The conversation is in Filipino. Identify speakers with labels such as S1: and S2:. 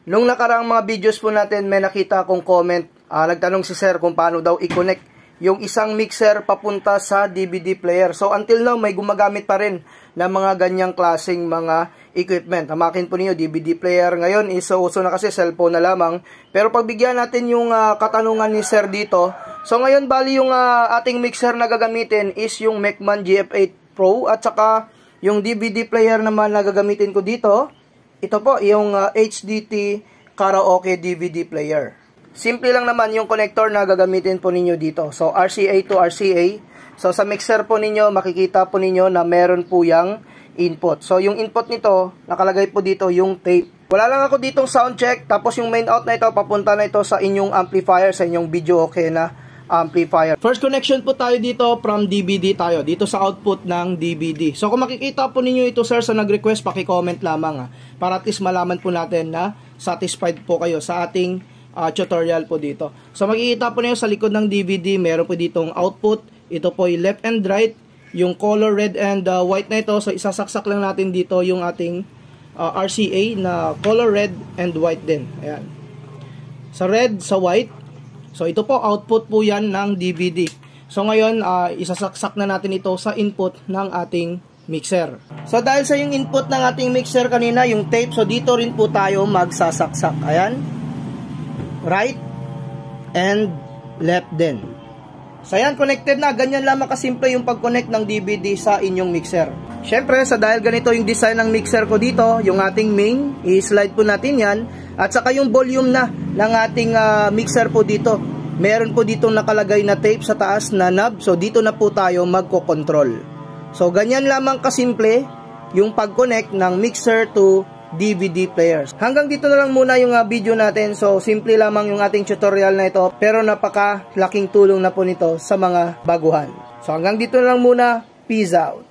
S1: Nung nakaraang mga videos po natin, may nakita akong comment. Nagtanong si sir kung paano daw i-connect yung isang mixer papunta sa DVD player. So until now, may gumagamit pa rin ng mga ganyang klaseng mga equipment. Hamakin po niyo, DVD player ngayon is uso na kasi cellphone na lamang. Pero pagbigyan natin yung katanungan ni sir dito. So ngayon bali yung ating mixer na gagamitin is yung Mecman GF8 Pro at saka yung DVD player naman na gagamitin ko dito. Ito po, yung HDT Karaoke DVD player. Simple lang naman yung connector na gagamitin po ninyo dito. So, RCA to RCA. So, sa mixer po ninyo, makikita po ninyo na meron po yung input. So, yung input nito, nakalagay po dito yung tape. Wala lang ako ditong sound check. Tapos, yung main out na ito, papunta na ito sa inyong amplifier, sa inyong video okay na amplifier. First connection po tayo dito from DVD tayo, dito sa output ng DVD. So kung makikita po ninyo ito sir sa nag-request, paki-comment lamang para at least malaman po natin na satisfied po kayo sa ating tutorial po dito. So makikita po ninyo sa likod ng DVD, meron po ditong output. Ito po yung left and right, yung color red and white na ito. So isasaksak lang natin dito yung ating RCA na color red and white din. Ayan. Sa red, sa white. So ito po, output po yan ng DVD. So ngayon, isasaksak na natin ito sa input ng ating mixer. So dahil sa yung input ng ating mixer kanina, yung tape, so dito rin po tayo magsasaksak. Ayan. Right and left din. So ayan, connected na. Ganyan lamang kasimple yung pag-connect ng DVD sa inyong mixer. Syempre, sa dahil ganito yung design ng mixer ko dito, yung ating main, i-slide po natin yan. At saka yung volume na ng ating mixer po dito. Meron po dito nakalagay na tape sa taas na knob. So dito na po tayo magko-control. So ganyan lamang kasimple yung pag-connect ng mixer to DVD players. Hanggang dito na lang muna yung video natin. So simple lamang yung ating tutorial na ito. Pero napaka laking tulong na po nito sa mga baguhan. So hanggang dito na lang muna. Peace out.